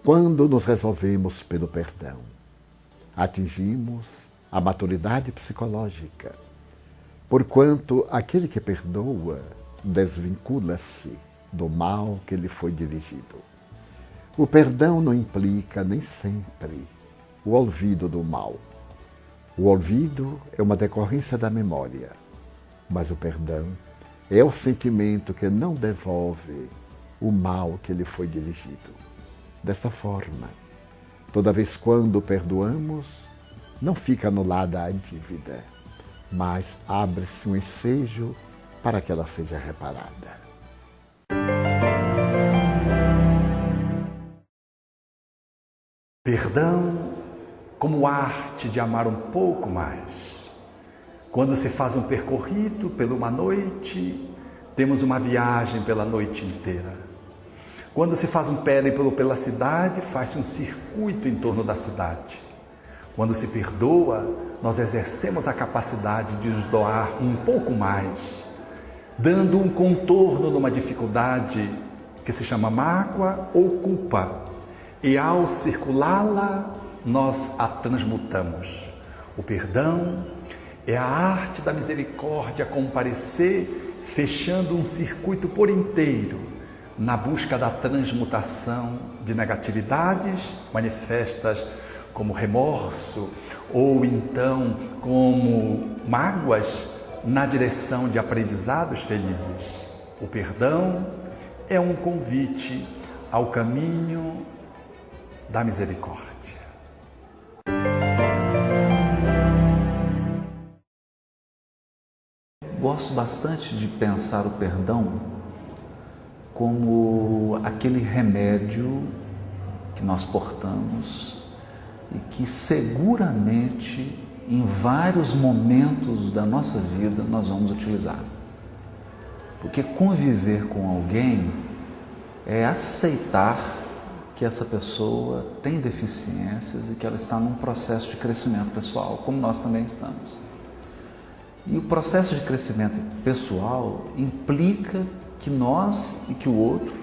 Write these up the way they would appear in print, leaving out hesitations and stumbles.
Quando nos resolvemos pelo perdão, atingimos a maturidade psicológica, porquanto aquele que perdoa desvincula-se do mal que lhe foi dirigido. O perdão não implica nem sempre o olvido do mal. O olvido é uma decorrência da memória, mas o perdão é o sentimento que não devolve o mal que lhe foi dirigido. Dessa forma, toda vez quando perdoamos, não fica anulada a dívida, mas abre-se um ensejo para que ela seja reparada. Perdão como arte de amar um pouco mais. Quando se faz um percorrido por uma noite, temos uma viagem pela noite inteira. Quando se faz um périplo pela cidade, faz-se um circuito em torno da cidade. Quando se perdoa, nós exercemos a capacidade de nos doar um pouco mais, dando um contorno numa dificuldade que se chama mágoa ou culpa. E ao circulá-la, nós a transmutamos. O perdão é a arte da misericórdia comparecer, fechando um circuito por inteiro, na busca da transmutação de negatividades manifestas como remorso ou então como mágoas na direção de aprendizados felizes. O perdão é um convite ao caminho da misericórdia. Gosto bastante de pensar o perdão como aquele remédio que nós portamos e que seguramente em vários momentos da nossa vida nós vamos utilizar. Porque conviver com alguém é aceitar que essa pessoa tem deficiências e que ela está num processo de crescimento pessoal, como nós também estamos. E o processo de crescimento pessoal implica que nós e que o outro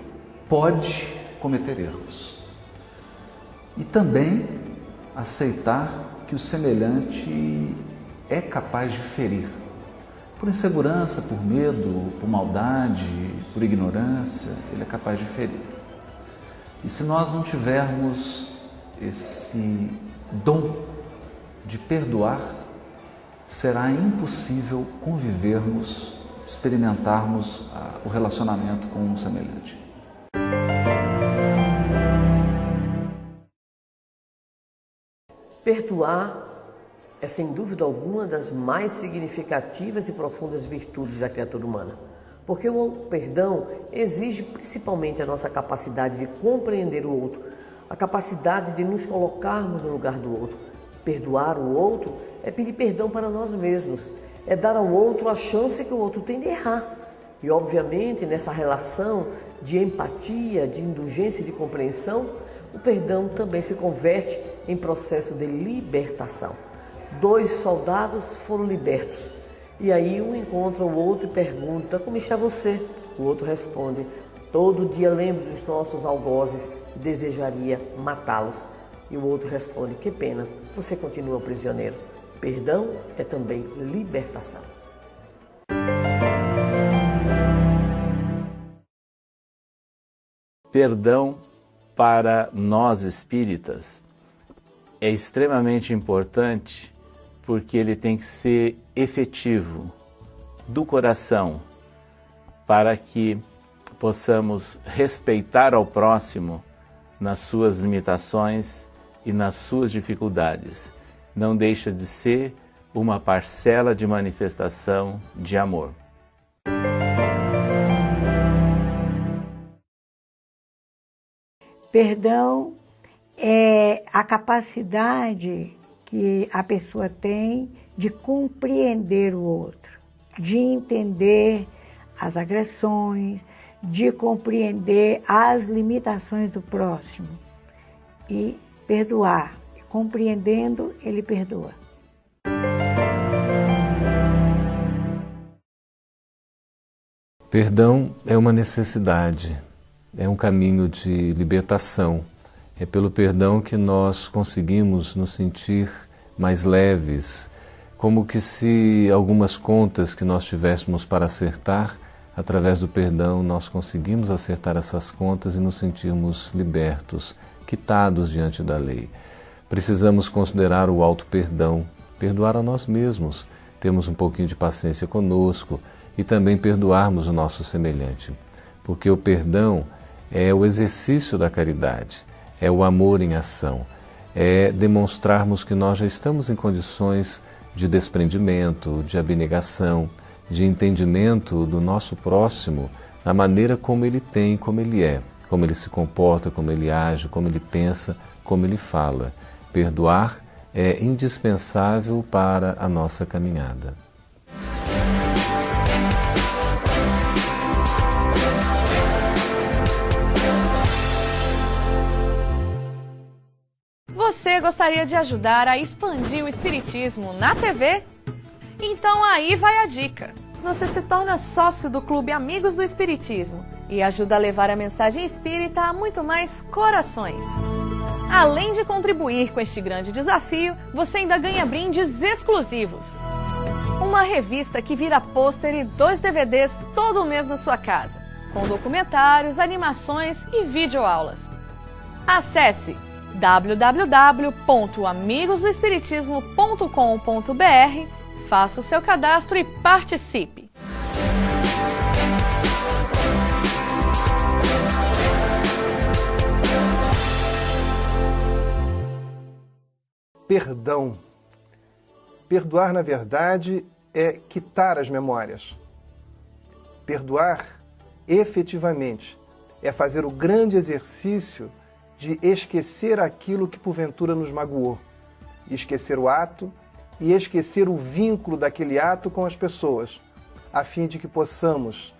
pode cometer erros. E também aceitar que o semelhante é capaz de ferir. Por insegurança, por medo, por maldade, por ignorância, ele é capaz de ferir. E se nós não tivermos esse dom de perdoar, será impossível convivermos, experimentarmos o relacionamento com um semelhante. Perdoar é, sem dúvida alguma, das mais significativas e profundas virtudes da criatura humana, porque o perdão exige principalmente a nossa capacidade de compreender o outro, a capacidade de nos colocarmos no lugar do outro. Perdoar o outro é pedir perdão para nós mesmos, é dar ao outro a chance que o outro tem de errar. E, obviamente, nessa relação de empatia, de indulgência e de compreensão, o perdão também se converte em processo de libertação. 2 soldados foram libertos. E aí um encontra o outro e pergunta: como está você? O outro responde: todo dia lembro dos nossos algozes e desejaria matá-los. E o outro responde: que pena, você continua prisioneiro. Perdão é também libertação. Perdão para nós espíritas é extremamente importante porque ele tem que ser efetivo, do coração, para que possamos respeitar ao próximo nas suas limitações e nas suas dificuldades. Não deixa de ser uma parcela de manifestação de amor. Perdão é a capacidade que a pessoa tem de compreender o outro, de entender as agressões, de compreender as limitações do próximo e perdoar. Compreendendo, ele perdoa. Perdão é uma necessidade, é um caminho de libertação, É pelo perdão que nós conseguimos nos sentir mais leves, como que se algumas contas que nós tivéssemos para acertar, através do perdão nós conseguimos acertar essas contas e nos sentirmos libertos, quitados diante da lei. Precisamos considerar o auto-perdão, perdoar a nós mesmos, termos um pouquinho de paciência conosco e também perdoarmos o nosso semelhante. Porque o perdão é o exercício da caridade, é o amor em ação, é demonstrarmos que nós já estamos em condições de desprendimento, de abnegação, de entendimento do nosso próximo, na maneira como ele tem, como ele é, como ele se comporta, como ele age, como ele pensa, como ele fala. Perdoar é indispensável para a nossa caminhada. Você gostaria de ajudar a expandir o Espiritismo na TV? Então aí vai a dica. Você se torna sócio do Clube Amigos do Espiritismo e ajuda a levar a mensagem espírita a muito mais corações. Além de contribuir com este grande desafio, você ainda ganha brindes exclusivos. Uma revista que vira pôster e 2 DVDs todo mês na sua casa, com documentários, animações e videoaulas. Acesse www.amigosdoespiritismo.com.br, faça o seu cadastro e participe! Perdão. Perdoar, na verdade, é quitar as memórias. Perdoar, efetivamente, é fazer o grande exercício de esquecer aquilo que porventura nos magoou. Esquecer o ato e esquecer o vínculo daquele ato com as pessoas, a fim de que possamos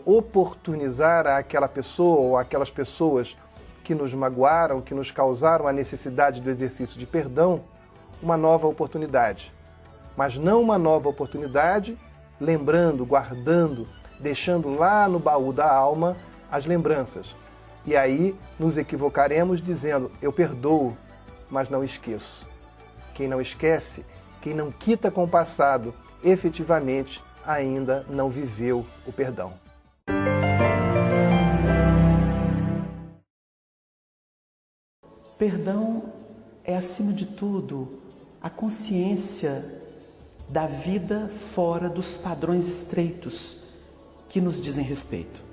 oportunizar àquela pessoa ou aquelas pessoas que nos magoaram, que nos causaram a necessidade do exercício de perdão, uma nova oportunidade. Mas não uma nova oportunidade lembrando, guardando, deixando lá no baú da alma as lembranças. E aí nos equivocaremos dizendo, eu perdoo, mas não esqueço. Quem não esquece, quem não quita com o passado, efetivamente ainda não viveu o perdão. Perdão é, acima de tudo, a consciência da vida fora dos padrões estreitos que nos dizem respeito.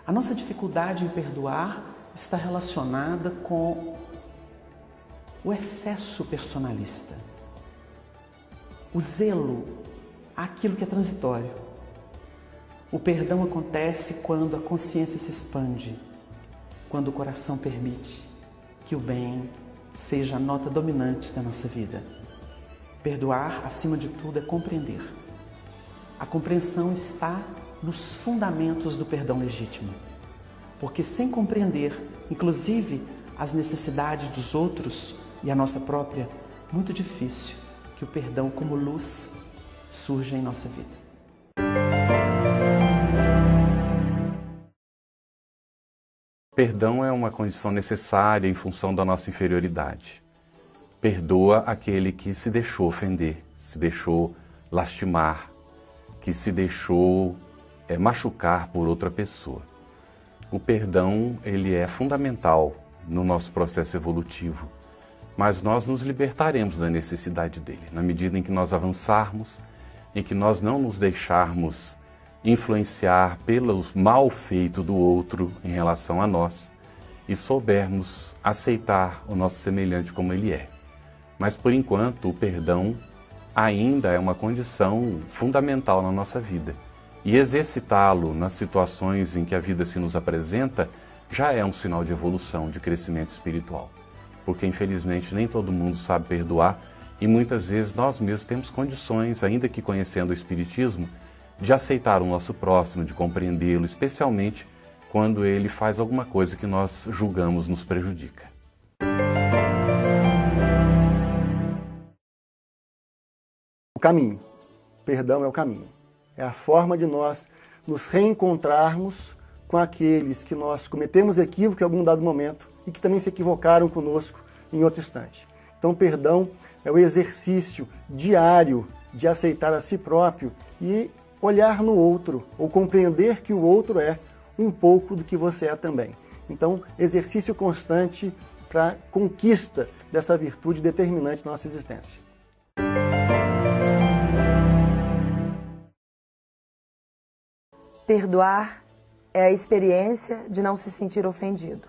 A nossa dificuldade em perdoar está relacionada com o excesso personalista, o zelo àquilo que é transitório. O perdão acontece quando a consciência se expande, quando o coração permite que o bem seja a nota dominante da nossa vida. Perdoar, acima de tudo, é compreender. A compreensão está nos fundamentos do perdão legítimo. Porque sem compreender, inclusive, as necessidades dos outros e a nossa própria, muito difícil que o perdão como luz surja em nossa vida. Perdão é uma condição necessária em função da nossa inferioridade. Perdoa aquele que se deixou ofender, se deixou lastimar, que se deixou machucar por outra pessoa. O perdão, ele é fundamental no nosso processo evolutivo, mas nós nos libertaremos da necessidade dele, na medida em que nós avançarmos, em que nós não nos deixarmos influenciar pelo mal feito do outro em relação a nós e soubermos aceitar o nosso semelhante como ele é. Mas, por enquanto, o perdão ainda é uma condição fundamental na nossa vida. E exercitá-lo nas situações em que a vida se nos apresenta já é um sinal de evolução, de crescimento espiritual. Porque, infelizmente, nem todo mundo sabe perdoar e muitas vezes nós mesmos temos condições, ainda que conhecendo o Espiritismo, de aceitar o nosso próximo, de compreendê-lo, especialmente quando ele faz alguma coisa que nós julgamos nos prejudica. O caminho. Perdão é o caminho. É a forma de nós nos reencontrarmos com aqueles que nós cometemos equívoco em algum dado momento e que também se equivocaram conosco em outro instante. Então, perdão é o exercício diário de aceitar a si próprio e olhar no outro, ou compreender que o outro é um pouco do que você é também. Então, exercício constante para a conquista dessa virtude determinante da nossa existência. Perdoar é a experiência de não se sentir ofendido.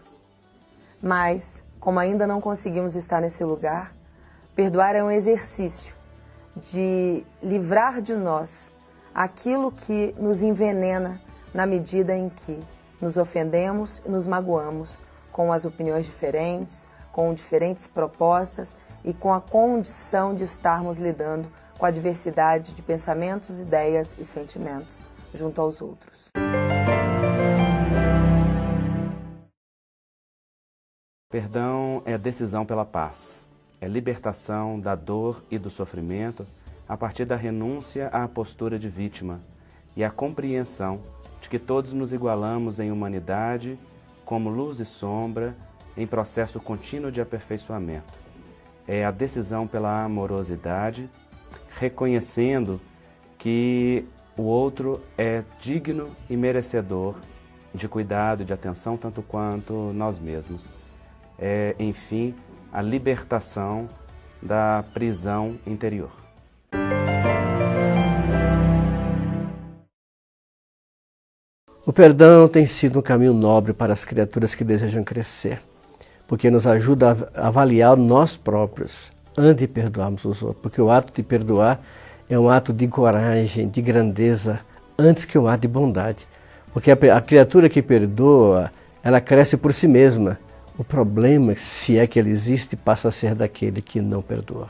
Mas, como ainda não conseguimos estar nesse lugar, perdoar é um exercício de livrar de nós aquilo que nos envenena na medida em que nos ofendemos e nos magoamos com as opiniões diferentes, com diferentes propostas e com a condição de estarmos lidando com a diversidade de pensamentos, ideias e sentimentos junto aos outros. Perdão é decisão pela paz, é libertação da dor e do sofrimento a partir da renúncia à postura de vítima e a compreensão de que todos nos igualamos em humanidade como luz e sombra em processo contínuo de aperfeiçoamento. É a decisão pela amorosidade, reconhecendo que o outro é digno e merecedor de cuidado e de atenção tanto quanto nós mesmos. É, enfim, a libertação da prisão interior. O perdão tem sido um caminho nobre para as criaturas que desejam crescer, porque nos ajuda a avaliar nós próprios antes de perdoarmos os outros, porque o ato de perdoar é um ato de coragem, de grandeza, antes que um ato de bondade. Porque a criatura que perdoa, ela cresce por si mesma. O problema, se é que ele existe, passa a ser daquele que não perdoa.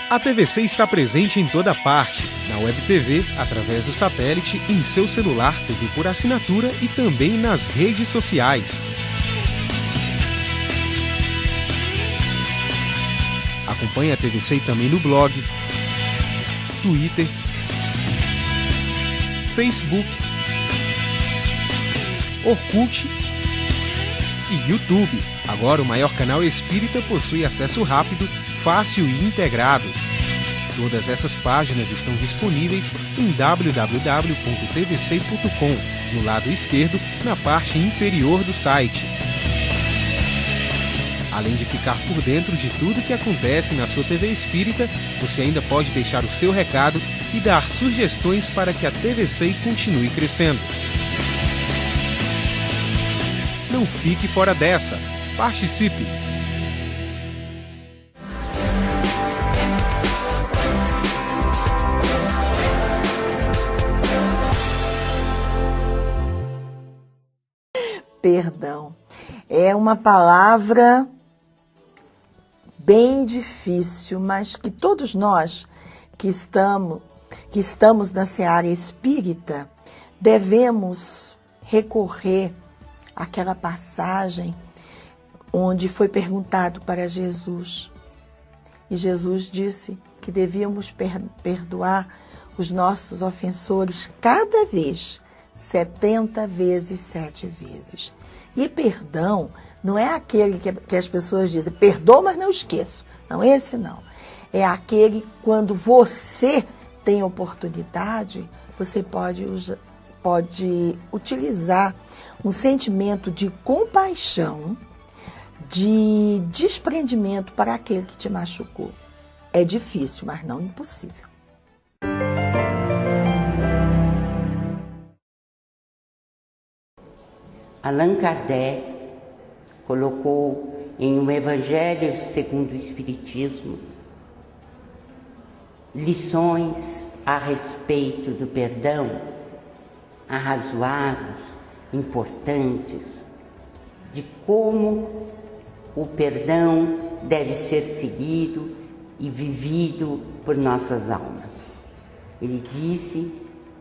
A TVC está presente em toda parte, na Web TV, através do satélite, em seu celular, TV por assinatura e também nas redes sociais. Acompanhe a TVC também no blog, Twitter, Facebook, Orkut e YouTube. Agora o maior canal espírita possui acesso rápido, fácil e integrado. Todas essas páginas estão disponíveis em www.tvc.com, no lado esquerdo, na parte inferior do site. Além de ficar por dentro de tudo que acontece na sua TV Espírita, você ainda pode deixar o seu recado e dar sugestões para que a TVC continue crescendo. Não fique fora dessa. Participe! Perdão. É uma palavra bem difícil, mas que todos nós que estamos na seara espírita devemos recorrer àquela passagem onde foi perguntado para Jesus. E Jesus disse que devíamos perdoar os nossos ofensores cada vez, 70 vezes, 7 vezes. E perdão não é aquele que as pessoas dizem, perdoa, mas não esqueço. Não, esse não. É aquele quando você tem oportunidade, você pode utilizar um sentimento de compaixão, de desprendimento para aquele que te machucou. É difícil, mas não impossível. Allan Kardec colocou em O Evangelho segundo o Espiritismo lições a respeito do perdão, arrazoados, importantes, de como o perdão deve ser seguido e vivido por nossas almas. Ele disse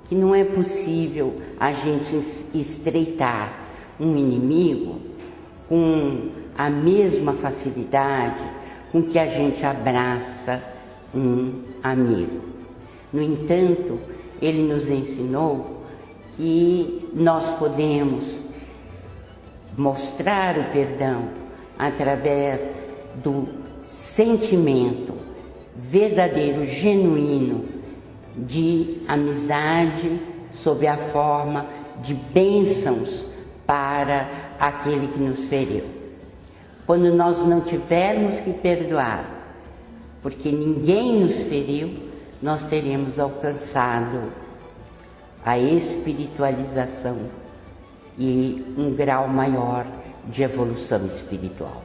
que não é possível a gente estreitar um inimigo com a mesma facilidade, com que a gente abraça um amigo. No entanto, ele nos ensinou que nós podemos mostrar o perdão através do sentimento verdadeiro, genuíno, de amizade, sob a forma de bênçãos para aquele que nos feriu. Quando nós não tivermos que perdoar, porque ninguém nos feriu, nós teremos alcançado a espiritualização e um grau maior de evolução espiritual.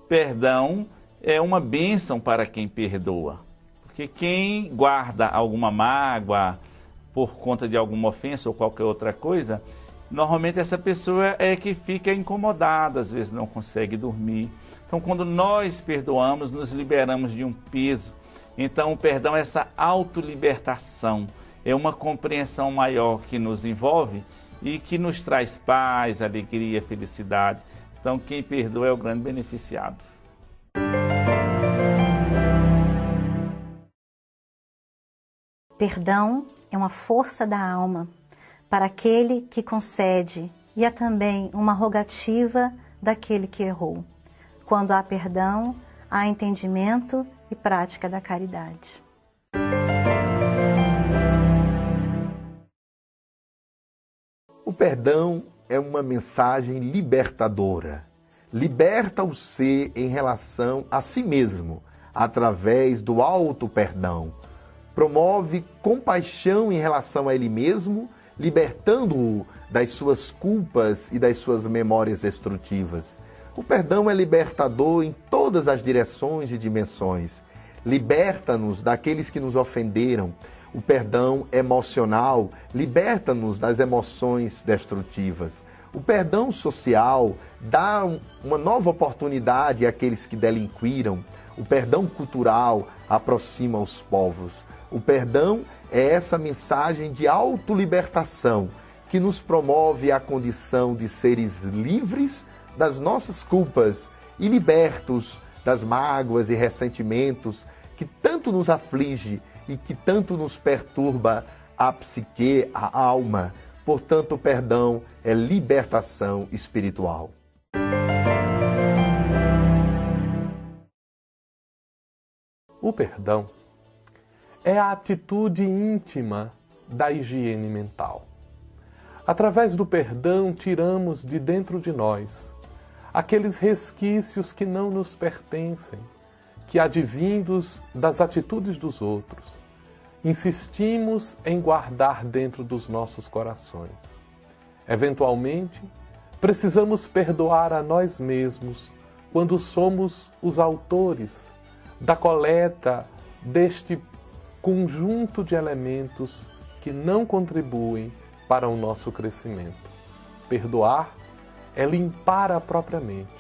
Perdão é uma bênção para quem perdoa, porque quem guarda alguma mágoa por conta de alguma ofensa ou qualquer outra coisa, normalmente essa pessoa é que fica incomodada, às vezes não consegue dormir. Então, quando nós perdoamos, nos liberamos de um peso. Então, o perdão é essa autolibertação, é uma compreensão maior que nos envolve e que nos traz paz, alegria, felicidade. Então, quem perdoa é o grande beneficiado. Perdão é uma força da alma para aquele que concede e é também uma rogativa daquele que errou. Quando há perdão, há entendimento e prática da caridade. O perdão é uma mensagem libertadora. Liberta o ser em relação a si mesmo, através do auto-perdão. Promove compaixão em relação a ele mesmo, libertando-o das suas culpas e das suas memórias destrutivas. O perdão é libertador em todas as direções e dimensões. Liberta-nos daqueles que nos ofenderam. O perdão emocional liberta-nos das emoções destrutivas. O perdão social dá uma nova oportunidade àqueles que delinquiram. O perdão cultural aproxima os povos. O perdão é essa mensagem de autolibertação que nos promove a condição de seres livres das nossas culpas e libertos das mágoas e ressentimentos que tanto nos aflige e que tanto nos perturba a psique, a alma. Portanto, o perdão é libertação espiritual. O perdão é a atitude íntima da higiene mental. Através do perdão, tiramos de dentro de nós aqueles resquícios que não nos pertencem, que advindos das atitudes dos outros, insistimos em guardar dentro dos nossos corações. Eventualmente, precisamos perdoar a nós mesmos quando somos os autores da coleta deste conjunto de elementos que não contribuem para o nosso crescimento. Perdoar é limpar a própria mente,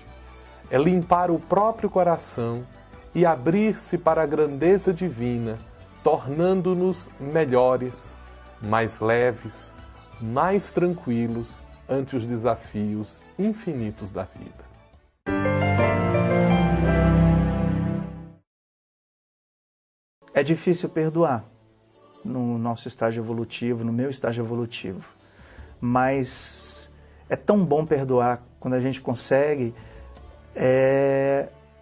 é limpar o próprio coração e abrir-se para a grandeza divina, tornando-nos melhores, mais leves, mais tranquilos ante os desafios infinitos da vida. É difícil perdoar no nosso estágio evolutivo, no meu estágio evolutivo, mas é tão bom perdoar quando a gente consegue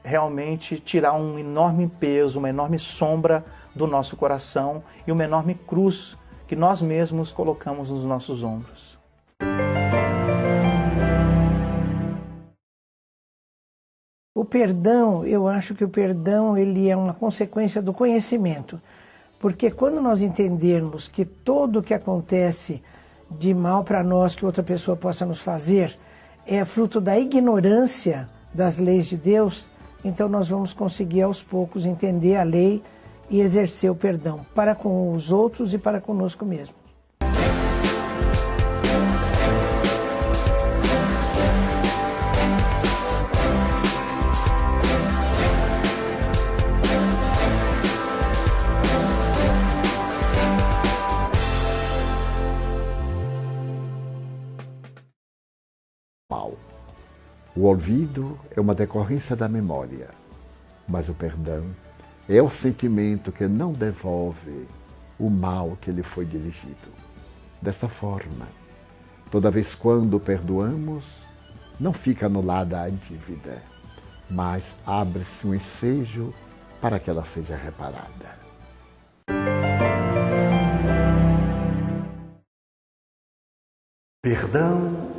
realmente tirar um enorme peso, uma enorme sombra do nosso coração e uma enorme cruz que nós mesmos colocamos nos nossos ombros. O perdão, eu acho que o perdão ele é uma consequência do conhecimento, porque quando nós entendermos que tudo o que acontece de mal para nós que outra pessoa possa nos fazer é fruto da ignorância das leis de Deus, então nós vamos conseguir aos poucos entender a lei e exercer o perdão para com os outros e para conosco mesmo. O olvido é uma decorrência da memória, mas o perdão é o sentimento que não devolve o mal que lhe foi dirigido. Dessa forma, toda vez quando perdoamos, não fica anulada a dívida, mas abre-se um ensejo para que ela seja reparada. Perdão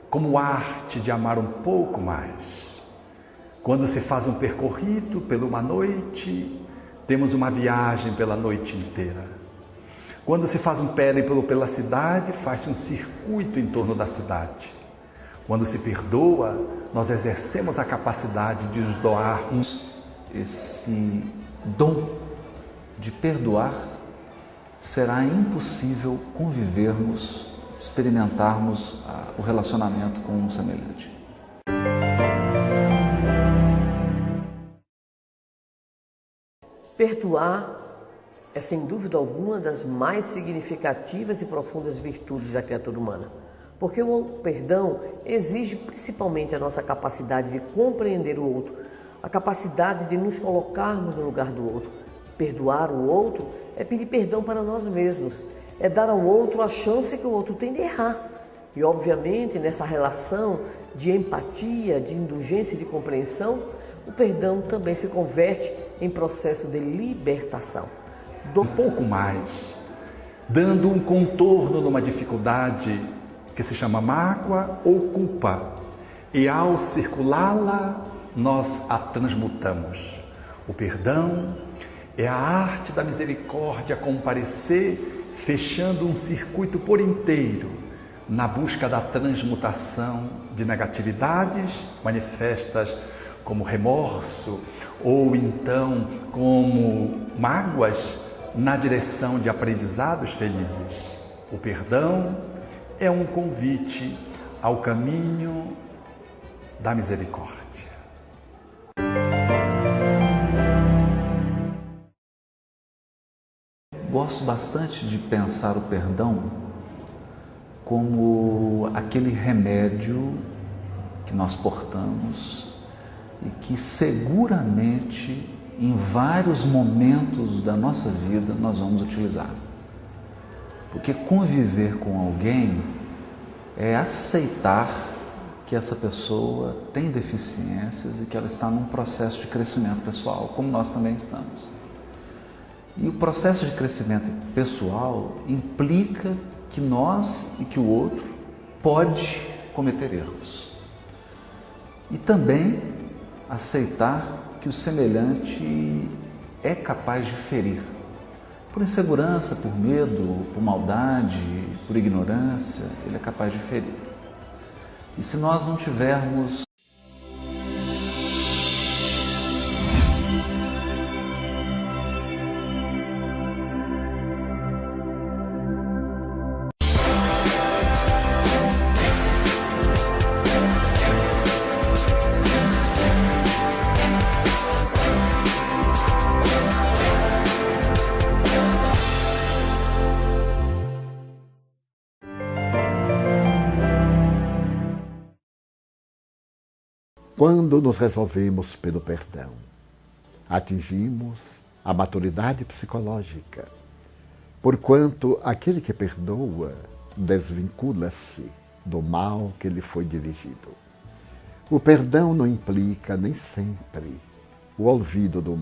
como arte de amar um pouco mais. Quando se faz um percorrido pela uma noite, temos uma viagem pela noite inteira. Quando se faz um périplo pela cidade, faz-se um circuito em torno da cidade. Quando se perdoa, nós exercemos a capacidade de nos doarmos. Esse dom de perdoar, será impossível convivermos, experimentarmos o relacionamento com um semelhante. Perdoar é, sem dúvida alguma, das mais significativas e profundas virtudes da criatura humana, porque o perdão exige principalmente a nossa capacidade de compreender o outro, a capacidade de nos colocarmos no lugar do outro. Perdoar o outro é pedir perdão para nós mesmos, é dar ao outro a chance que o outro tem de errar. E, obviamente, nessa relação de empatia, de indulgência e de compreensão, o perdão também se converte em processo de libertação. Um pouco mais, dando um contorno numa dificuldade que se chama mágoa ou culpa, e ao circulá-la, nós a transmutamos. O perdão é a arte da misericórdia comparecer, fechando um circuito por inteiro, na busca da transmutação de negatividades manifestas como remorso ou então como mágoas na direção de aprendizados felizes. O perdão é um convite ao caminho da misericórdia. Gosto bastante de pensar o perdão como aquele remédio que nós portamos e que seguramente em vários momentos da nossa vida nós vamos utilizar. Porque conviver com alguém é aceitar que essa pessoa tem deficiências e que ela está num processo de crescimento pessoal, como nós também estamos. E o processo de crescimento pessoal implica que nós e que o outro pode cometer erros. E também aceitar que o semelhante é capaz de ferir. Por insegurança, por medo, por maldade, por ignorância, ele é capaz de ferir. E se nós não tivermos Quando nos resolvemos pelo perdão, atingimos a maturidade psicológica, porquanto aquele que perdoa desvincula-se do mal que lhe foi dirigido. O perdão não implica nem sempre o olvido do